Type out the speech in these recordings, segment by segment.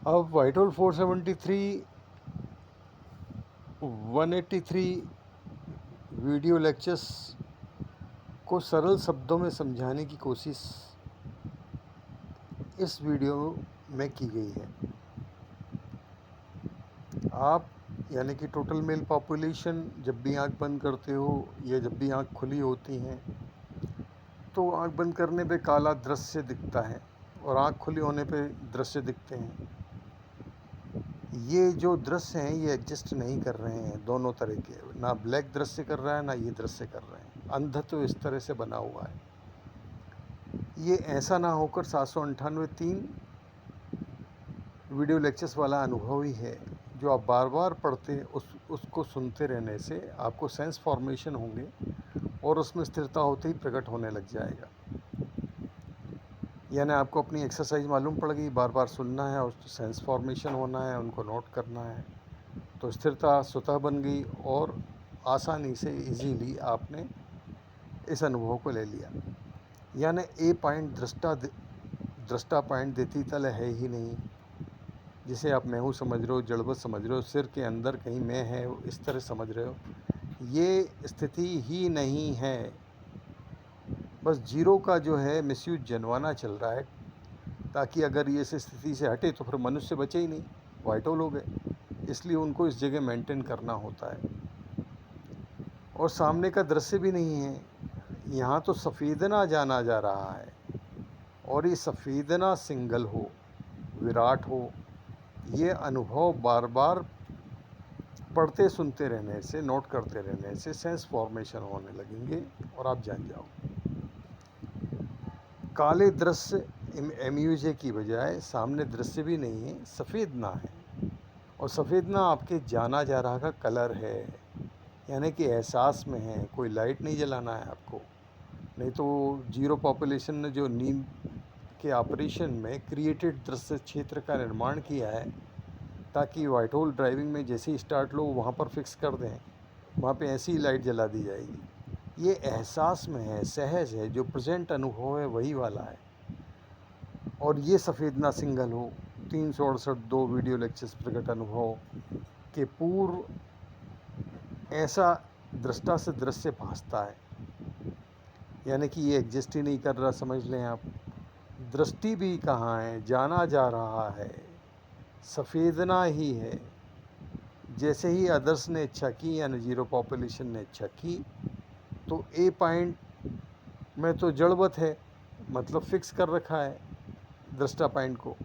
अब white hole 473 183 video lectures को सरल शब्दों में समझाने की कोशिश इस वीडियो में की गई है। आप यानी कि टोटल मेल पॉपुलेशन जब भी आंख बंद करते हो या जब भी आंख खुली होती हैं तो आंख बंद करने पे काला दृश्य दिखता है और आंख खुली होने पे दृश्य दिखते हैं। ये जो दृश्य हैं ये एग्जिस्ट नहीं कर रहे हैं, दोनों तरह के, ना ब्लैक दृश्य कर रहा है ना ये दृश्य कर रहे हैं। अंधत्व इस तरह से बना हुआ है। ये ऐसा ना होकर 798 वीडियो लेक्चर्स वाला अनुभव ही है जो आप बार बार पढ़ते उसको सुनते रहने से आपको सेंस फॉर्मेशन होंगे और उसमें स्थिरता होते ही प्रकट होने लग जाएगा। यानी आपको अपनी एक्सरसाइज मालूम पड़ गई, बार बार सुनना है और सेंस फॉर्मेशन होना है, उनको नोट करना है, तो स्थिरता स्वतः बन गई और आसानी से इजीली आपने इस अनुभव को ले लिया। यानी ए पॉइंट दृष्टा पॉइंट देती तल है ही नहीं, जिसे आप मैं हूँ समझ रहे हो, जड़वत समझ रहे हो, सिर के अंदर कहीं मैं है इस तरह समझ रहे हो, ये स्थिति ही नहीं है। बस जीरो का जो है मिसयूज जनवाना चल रहा है, ताकि अगर ये इस स्थिति से हटे तो फिर मनुष्य बचे ही नहीं, व्हाइट होल हो गए। इसलिए उनको इस जगह मेंटेन करना होता है। और सामने का दृश्य भी नहीं है, यहाँ तो सफ़ेदना जाना जा रहा है और ये सफ़ेदना सिंगल हो, विराट हो, ये अनुभव बार बार पढ़ते सुनते रहने से, नोट करते रहने से सेंस फॉर्मेशन होने लगेंगे और आप जान जाओ। काले दृश्य एमयूजे की बजाय सामने दृश्य भी नहीं है, सफ़ेदना है, और सफ़ेदना आपके जाना जा रहा का कलर है, यानी कि एहसास में है। कोई लाइट नहीं जलाना है आपको, नहीं तो जीरो पॉपुलेशन ने जो नींद के ऑपरेशन में क्रिएटेड दृश्य क्षेत्र का निर्माण किया है ताकि व्हाइट होल ड्राइविंग में जैसे ही स्टार्ट लो वहाँ पर फिक्स कर दें, वहाँ पे ऐसी ही लाइट जला दी जाएगी। ये एहसास में है, सहज है, जो प्रेजेंट अनुभव है वही वाला है। और ये सफ़ेदना सिंगल हो, 368 2 वीडियो लेक्चर्स प्रकट अनुभव के पूर्व ऐसा दृष्टा से दृश्य भासता है, यानी कि ये एग्जिस्ट ही नहीं कर रहा, समझ लें आप। दृष्टि भी कहाँ है, जाना जा रहा है, सफ़ेदना ही है। जैसे ही अदर्स ने इच्छा की यानी जीरो पॉपुलेशन ने इच्छा की तो ए पॉइंट में तो जड़वत है, मतलब फिक्स कर रखा है दृष्टा पॉइंट को,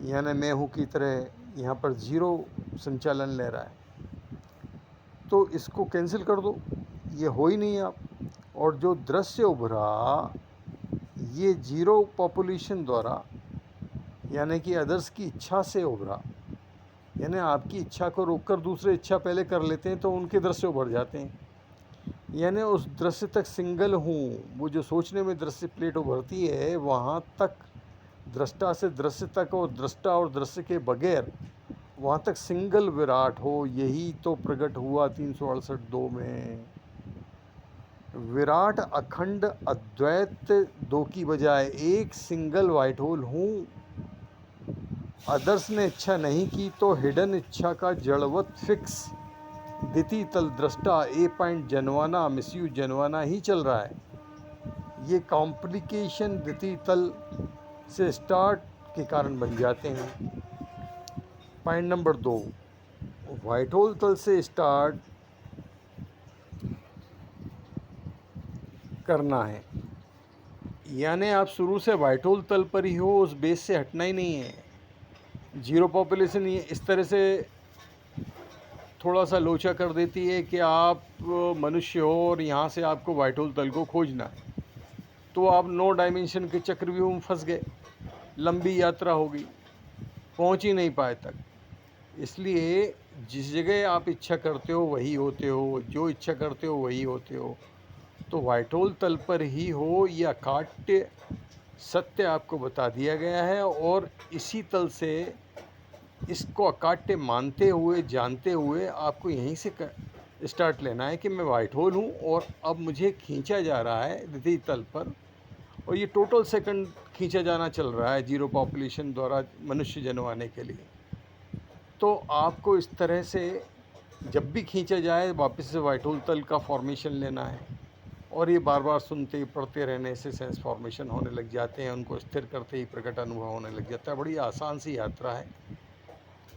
यानी मैं हूँ की तरह यहाँ पर जीरो संचालन ले रहा है। तो इसको कैंसिल कर दो, ये हो ही नहीं आप। और जो दृश्य उभरा ये जीरो पॉपुलेशन द्वारा यानी कि अदर्स की इच्छा से उभरा, यानी आपकी इच्छा को रोककर दूसरे इच्छा पहले कर लेते हैं तो उनके दृश्य उभर जाते हैं। यानी उस दृश्य तक सिंगल हूँ, वो जो सोचने में दृश्य प्लेट उभरती है वहाँ तक दृष्टा से दृश्य तक और दृष्टा और दृश्य के बगैर वहाँ तक सिंगल विराट हो, यही तो प्रकट हुआ 368 2 में। विराट अखंड अद्वैत दो की बजाय एक सिंगल व्हाइट होल हूँ। अदर्स ने इच्छा नहीं की तो हिडन इच्छा का जड़वत फिक्स दिति तल दृष्टा ए पॉइंट जनवाना मिसयूज जनवाना ही चल रहा है। ये कॉम्प्लिकेशन दिति तल से स्टार्ट के कारण बन जाते हैं। पॉइंट नंबर 2, व्हाइट होल तल से स्टार्ट करना है, यानी आप शुरू से व्हाइट होल तल पर ही हो, उस बेस से हटना ही नहीं है। जीरो पॉपुलेशन ये इस तरह से थोड़ा सा लोचा कर देती है कि आप मनुष्य हो और यहाँ से आपको व्हाइट होल तल को खोजना है, तो आप 9 डायमेंशन के चक्रव्यूह में फंस गए, लंबी यात्रा हो गई, पहुँच ही नहीं पाए तक। इसलिए जिस जगह आप इच्छा करते हो वही होते हो, जो इच्छा करते हो वही होते हो। तो व्हाइट होल तल पर ही हो, यह अकाट्य सत्य आपको बता दिया गया है और इसी तल से इसको अकाट्य मानते हुए, जानते हुए आपको यहीं से स्टार्ट लेना है कि मैं व्हाइट होल हूँ और अब मुझे खींचा जा रहा है द्वितीय तल पर, और ये टोटल सेकंड खींचा जाना चल रहा है जीरो पॉपुलेशन द्वारा मनुष्य जनवाने के लिए। तो आपको इस तरह से जब भी खींचा जाए वापस से व्हाइट होल तल का फॉर्मेशन लेना है, और ये बार बार सुनते पढ़ते रहने से सेंस फॉर्मेशन होने लग जाते हैं, उनको स्थिर करते ही प्रकट अनुभव होने लग जाता है। बड़ी आसान सी यात्रा है,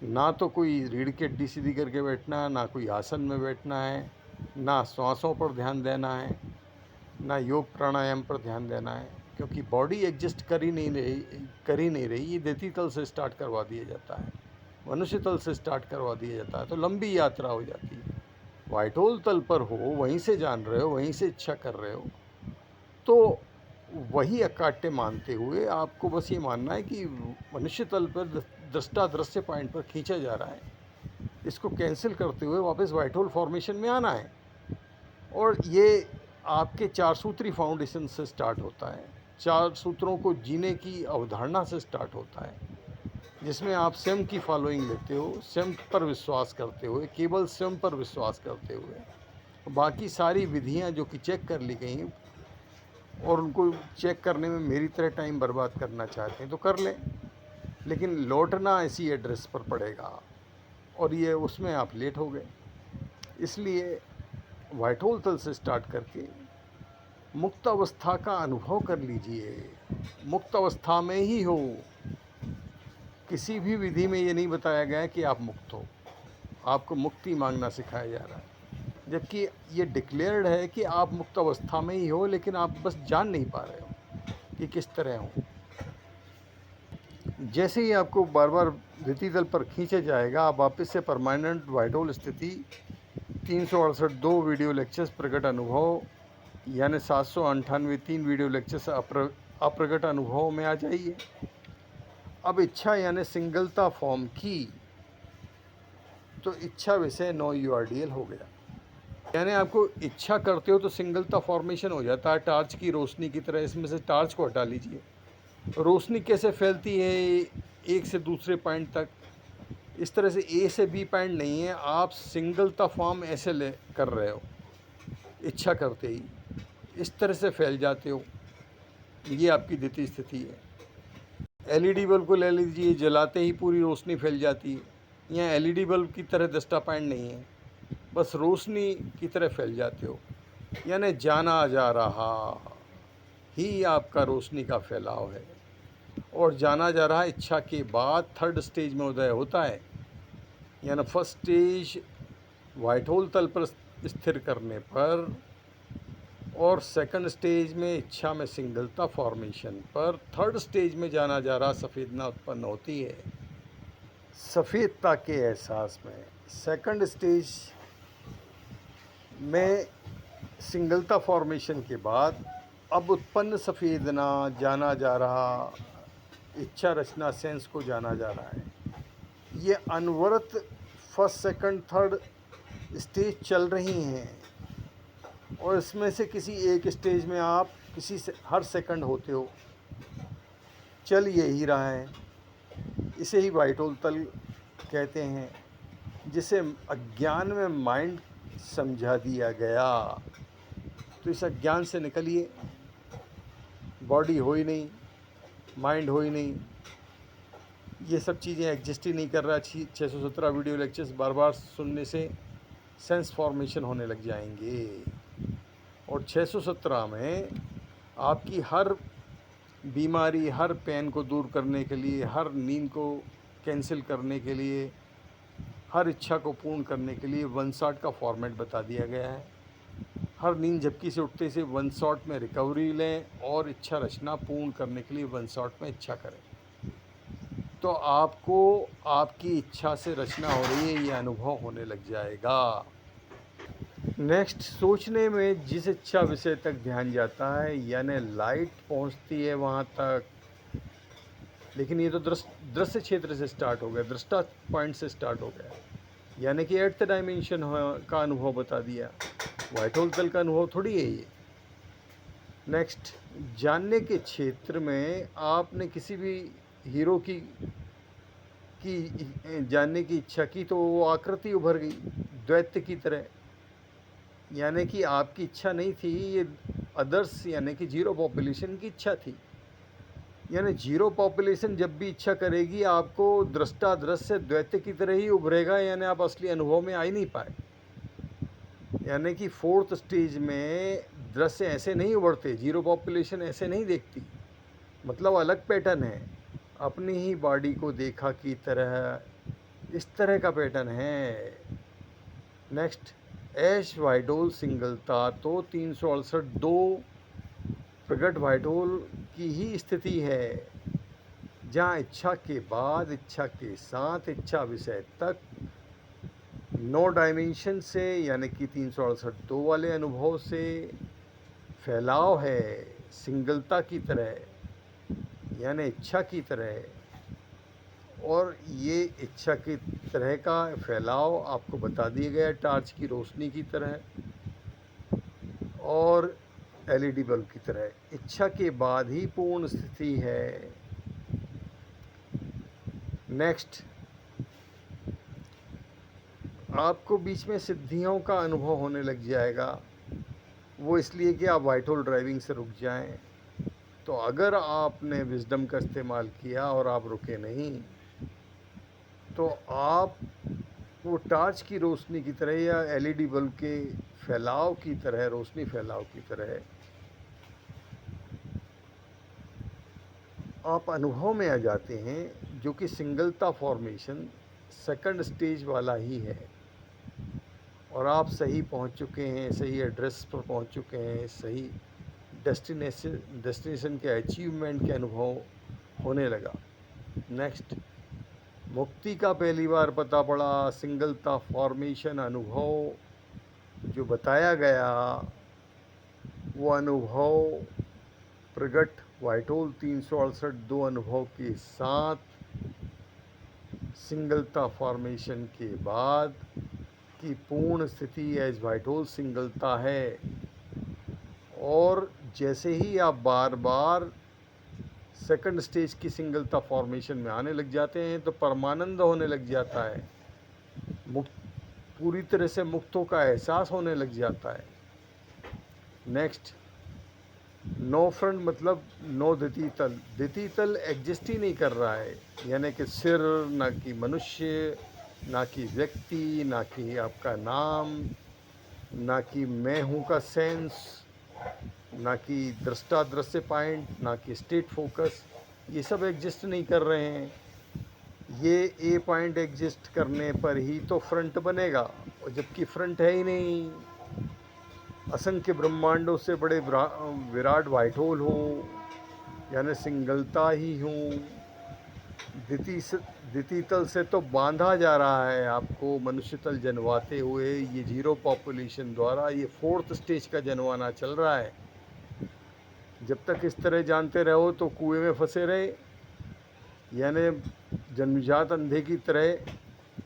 ना तो कोई रीढ़ की हड्डी सीधी करके बैठना है, ना कोई आसन में बैठना है, ना श्वासों पर ध्यान देना है, ना योग प्राणायाम पर ध्यान देना है, क्योंकि बॉडी एडजस्ट कर ही नहीं रही। ये देती तल से स्टार्ट करवा दिया जाता है, मनुष्य तल से स्टार्ट करवा दिया जाता है, तो लंबी यात्रा हो जाती है। व्हाइट होल तल पर हो, वहीं से जान रहे हो, वहीं से इच्छा कर रहे हो, तो वही अकाट्य मानते हुए आपको बस ये मानना है कि मनुष्य तल पर दृष्टा दृश्य पॉइंट पर खींचा जा रहा है, इसको कैंसिल करते हुए वापस व्हाइट होल फॉर्मेशन में आना है। और ये आपके 4 सूत्री फाउंडेशन से स्टार्ट होता है, 4 सूत्रों को जीने की अवधारणा से स्टार्ट होता है, जिसमें आप स्वयं की फॉलोइंग लेते हो, स्वयं पर विश्वास करते हुए, केवल स्वयं पर विश्वास करते हुए। बाकी सारी विधियां जो कि चेक कर ली गई, और उनको चेक करने में मेरी तरह टाइम बर्बाद करना चाहते हैं तो कर लें, लेकिन लौटना इसी एड्रेस पर पड़ेगा, और ये उसमें आप लेट हो गए। इसलिए व्हाइट होल तल से स्टार्ट करके मुक्त अवस्था का अनुभव कर लीजिए। मुक्त अवस्था में ही हो, किसी भी विधि में ये नहीं बताया गया है कि आप मुक्त हो, आपको मुक्ति मांगना सिखाया जा रहा है, जबकि ये डिक्लेयर्ड है कि आप मुक्त अवस्था में ही हो, लेकिन आप बस जान नहीं पा रहे हो कि किस तरह हो। जैसे ही आपको बार बार धृति तल पर खींचा जाएगा, आप वापस से परमानेंट व्हाइट होल स्थिति 368 2 वीडियो लेक्चर्स प्रकट अनुभव यानी 798 3 वीडियो लेक्चर्स अप्रकट अनुभव में आ जाइए। अब इच्छा यानी सिंगलता फॉर्म की, तो इच्छा विषय नो यूआरडीएल हो गया, यानी आपको इच्छा करते हो तो सिंगलता फॉर्मेशन हो जाता है टार्च की रोशनी की तरह। इसमें से टार्च को हटा लीजिए, रोशनी कैसे फैलती है एक से दूसरे पॉइंट तक, इस तरह से ए से बी पॉइंट नहीं है, आप सिंगलता फॉर्म ऐसे ले कर रहे हो, इच्छा करते ही इस तरह से फैल जाते हो। ये आपकी द्वितीय स्थिति है। एलईडी बल्ब को ले लीजिए, जलाते ही पूरी रोशनी फैल जाती है। यहाँ एलईडी बल्ब की तरह 10टा पॉइंट नहीं है, बस रोशनी की तरह फैल जाते हो, यानी जाना जा रहा ही आपका रोशनी का फैलाव है। और जाना जा रहा इच्छा के बाद थर्ड स्टेज में उदय होता है, यानी फर्स्ट स्टेज व्हाइट होल तल पर स्थिर करने पर, और सेकंड स्टेज में इच्छा में सिंगलता फॉर्मेशन पर, थर्ड स्टेज में जाना जा रहा सफ़ेदना उत्पन्न होती है सफ़ेदता के एहसास में। सेकंड स्टेज में सिंगलता फॉर्मेशन के बाद अब उत्पन्न सफ़ेदना जाना जा रहा, इच्छा रचना सेंस को जाना जा रहा है। ये अनवरत फर्स्ट सेकंड थर्ड स्टेज चल रही हैं, और इसमें से किसी एक स्टेज में आप किसी से हर सेकंड होते हो, चल यही रहा है। इसे ही व्हाइट होल तल कहते हैं, जिसे अज्ञान में माइंड समझा दिया गया। तो इस अज्ञान से निकलिए, बॉडी हो ही नहीं, माइंड हो ही नहीं, ये सब चीज़ें एग्जिस्ट ही नहीं कर रहा। 617 वीडियो लेक्चर्स बार बार सुनने से सेंस फॉर्मेशन होने लग जाएंगे, और 617 में आपकी हर बीमारी, हर पेन को दूर करने के लिए, हर नींद को कैंसिल करने के लिए, हर इच्छा को पूर्ण करने के लिए 1 शॉट का फॉर्मेट बता दिया गया है। हर नींद झपकी से उठते से 1 शॉट में रिकवरी लें, और इच्छा रचना पूर्ण करने के लिए 1 शॉट में इच्छा करें। तो आपको आपकी इच्छा से रचना हो रही है, ये अनुभव होने लग जाएगा। नेक्स्ट, सोचने में जिस इच्छा विषय तक ध्यान जाता है, यानी लाइट पहुंचती है वहां तक, लेकिन ये तो दृश्य क्षेत्र से स्टार्ट हो गया, दृष्टा पॉइंट से स्टार्ट हो गया, यानी कि 8th डायमेंशन का अनुभव बता दिया। व्हाइट होल तल का अनुभव थोड़ी है ये। नेक्स्ट, जानने के क्षेत्र में आपने किसी भी हीरो की जानने की इच्छा की, तो वो आकृति उभर गई द्वैत की तरह, यानी कि आपकी इच्छा नहीं थी, ये अदर्स यानी कि जीरो पॉपुलेशन की इच्छा थी। यानी जीरो पॉपुलेशन जब भी इच्छा करेगी आपको दृष्टा दृश्य द्वैत की तरह ही उभरेगा, यानी आप असली अनुभव में आ ही नहीं पाए। यानी कि फोर्थ स्टेज में दृश्य ऐसे नहीं उभरते, जीरो पॉपुलेशन ऐसे नहीं देखती, मतलब अलग पैटर्न है। अपनी ही बॉडी को देखा की तरह, इस तरह का पैटर्न है। नेक्स्ट, ऐश वाइडोल सिंगलता तो 368 दो प्रगट वाइडोल की ही स्थिति है, जहाँ इच्छा के बाद, इच्छा के साथ, इच्छा विषय तक, 9 डायमेंशन से यानी कि 368 दो वाले अनुभव से फैलाव है सिंगलता की तरह, यानी इच्छा की तरह। और ये इच्छा की तरह का फैलाव आपको बता दिया गया टार्च की रोशनी की तरह और एलईडी बल्ब की तरह। इच्छा के बाद ही पूर्ण स्थिति है। नेक्स्ट, आपको बीच में सिद्धियों का अनुभव होने लग जाएगा, वो इसलिए कि आप व्हाइट होल ड्राइविंग से रुक जाएं। तो अगर आपने विजडम का इस्तेमाल किया और आप रुके नहीं, तो आप वो टार्च की रोशनी की तरह या एलईडी बल्ब के फैलाव की तरह, रोशनी फैलाव की तरह आप अनुभव में आ जाते हैं, जो कि सिंगलता फॉर्मेशन सेकंड स्टेज वाला ही है। और आप सही पहुंच चुके हैं, सही एड्रेस पर पहुंच चुके हैं, सही डेस्टिनेशन के अचीवमेंट के अनुभव होने लगा। नेक्स्ट, मुक्ति का पहली बार पता पड़ा, सिंगलता फॉर्मेशन अनुभव जो बताया गया, वो अनुभव प्रगट व्हाइट होल 368 दो अनुभव के साथ सिंगलता फॉर्मेशन के बाद की पूर्ण स्थिति एज व्हाइट होल सिंगलता है। और जैसे ही आप बार बार सेकंड स्टेज की सिंगलता फॉर्मेशन में आने लग जाते हैं, तो परमानंद होने लग जाता है, मुक्त, पूरी तरह से मुक्तों का एहसास होने लग जाता है। नेक्स्ट, नो फ्रंट मतलब नो द्वितीय तल। द्वितीय तल एग्जिस्ट ही नहीं कर रहा है, यानी कि सिर, ना कि मनुष्य, ना कि व्यक्ति, ना कि आपका नाम, ना कि मैं हूँ का सेंस, ना कि दृष्टा दृश्य पॉइंट, ना कि स्टेट फोकस, ये सब एग्जिस्ट नहीं कर रहे हैं। ये ए पॉइंट एग्जिस्ट करने पर ही तो फ्रंट बनेगा, और जबकि फ्रंट है ही नहीं। असंख्य ब्रह्मांडों से बड़े विराट व्हाइट होल हूँ, यानी सिंगलता ही हूँ। द्वितीय तल से तो बांधा जा रहा है आपको मनुष्य तल जनवाते हुए, ये जीरो पॉपुलेशन द्वारा ये फोर्थ स्टेज का जनवाना चल रहा है। जब तक इस तरह जानते रहो तो कुएं में फंसे रहे, यानी जन्मजात अंधे की तरह,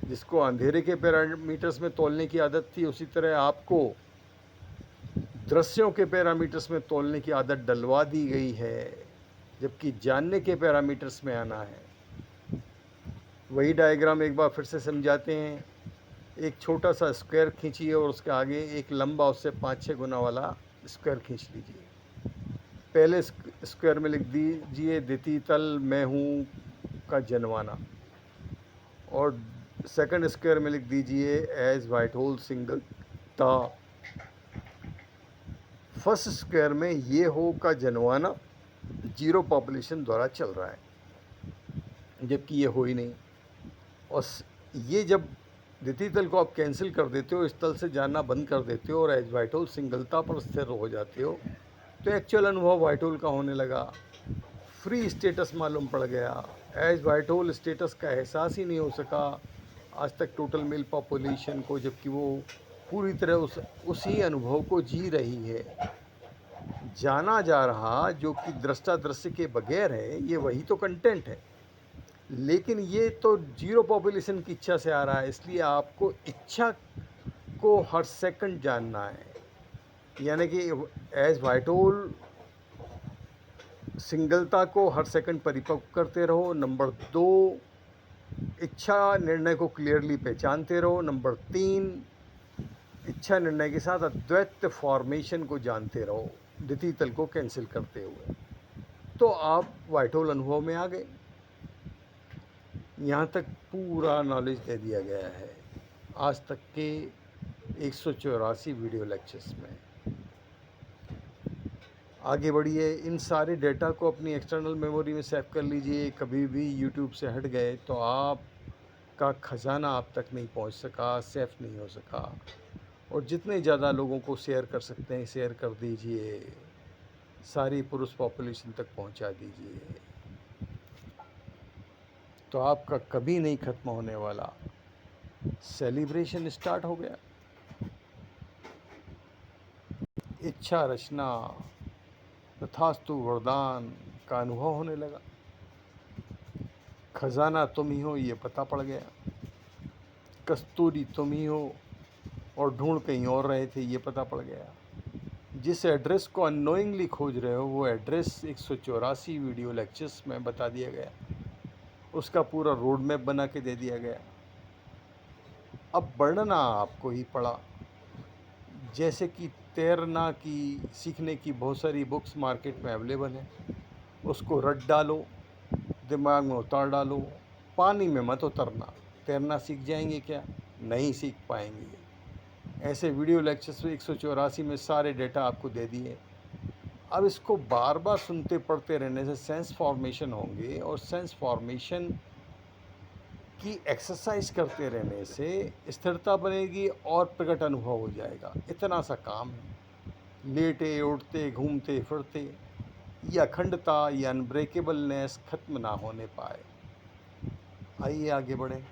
जिसको अंधेरे के पैरामीटर्स में तोलने की आदत थी, उसी तरह आपको दृश्यों के पैरामीटर्स में तोलने की आदत डलवा दी गई है, जबकि जानने के पैरामीटर्स में आना है। वही डायग्राम एक बार फिर से समझाते हैं। एक छोटा सा स्क्वायर खींचिए और उसके आगे एक लंबा, उससे 5-6 गुना वाला स्क्वायर खींच लीजिए। पहले स्क्वायर में लिख दीजिए द्वितीय तल मैं हूँ का जनवाना, और सेकंड स्क्वायर में लिख दीजिए एज व्हाइट होल सिंगल ता। फर्स्ट स्क्वायर में ये हो का जनवाना जीरो पॉपुलेशन द्वारा चल रहा है, जबकि ये हो ही नहीं। और ये जब द्वितीय तल को आप कैंसिल कर देते हो, इस तल से जानना बंद कर देते हो और एज व्हाइट होल सिंगलता पर स्थिर हो जाते हो, तो एक्चुअल अनुभव व्हाइट होल का होने लगा। फ्री स्टेटस मालूम पड़ गया। एज व्हाइट होल स्टेटस का एहसास ही नहीं हो सका आज तक टोटल मेल पॉपुलेशन को, जबकि वो पूरी तरह उसी अनुभव को जी रही है। जाना जा रहा जो कि दृष्टा दृश्य के बगैर है, ये वही तो कंटेंट है, लेकिन ये तो जीरो पॉपुलेशन की इच्छा से आ रहा है, इसलिए आपको इच्छा को हर सेकंड जानना है। यानी कि एज व्हाइट होल सिंगलता को हर सेकंड परिपक्व करते रहो। नंबर 2, इच्छा निर्णय को क्लियरली पहचानते रहो। नंबर 3, इच्छा निर्णय के साथ अद्वैत फॉर्मेशन को जानते रहो। द्वितीय तल को कैंसिल करते हुए। तो आप व्हाइट होल अनुभव में आ गए। यहाँ तक पूरा नॉलेज दे दिया गया है आज तक के 184 वीडियो लेक्चर्स में। आगे बढ़िए, इन सारे डेटा को अपनी एक्सटर्नल मेमोरी में सेव कर लीजिए। कभी भी यूट्यूब से हट गए तो आपका खजाना आप तक नहीं पहुंच सका, सेफ नहीं हो सका। और जितने ज़्यादा लोगों को शेयर कर सकते हैं शेयर कर दीजिए, सारी पुरुष पॉपुलेशन तक पहुंचा दीजिए। तो आपका कभी नहीं ख़त्म होने वाला सेलिब्रेशन स्टार्ट हो गया। इच्छा रचना तथास्तु वरदान का अनुभव होने लगा। खजाना तुम ही हो ये पता पड़ गया, कस्तूरी तुम ही हो और ढूंढ कहीं और रहे थे ये पता पड़ गया। जिस एड्रेस को अननोइंगली खोज रहे हो वो एड्रेस 184 वीडियो लेक्चर्स में बता दिया गया, उसका पूरा रोड मैप बना के दे दिया गया। अब बढ़ना आपको ही पड़ा। जैसे कि तैरना की सीखने की बहुत सारी बुक्स मार्केट में अवेलेबल हैं, उसको रट डालो, दिमाग में उतार डालो, पानी में मत उतरना। तैरना सीख जाएंगे क्या? नहीं सीख पाएंगे। ऐसे वीडियो लेक्चर्स 184 में सारे डेटा आपको दे दिए। अब इसको बार बार सुनते पढ़ते रहने से सेंस फॉर्मेशन होंगे, और सेंस फॉर्मेशन की एक्सरसाइज करते रहने से स्थिरता बनेगी और प्रकट अनुभव हो जाएगा। इतना सा काम है। लेटे उठते घूमते फिरते ये अखंडता, ये अनब्रेकेबलनेस खत्म ना होने पाए। आइए आगे बढ़ें।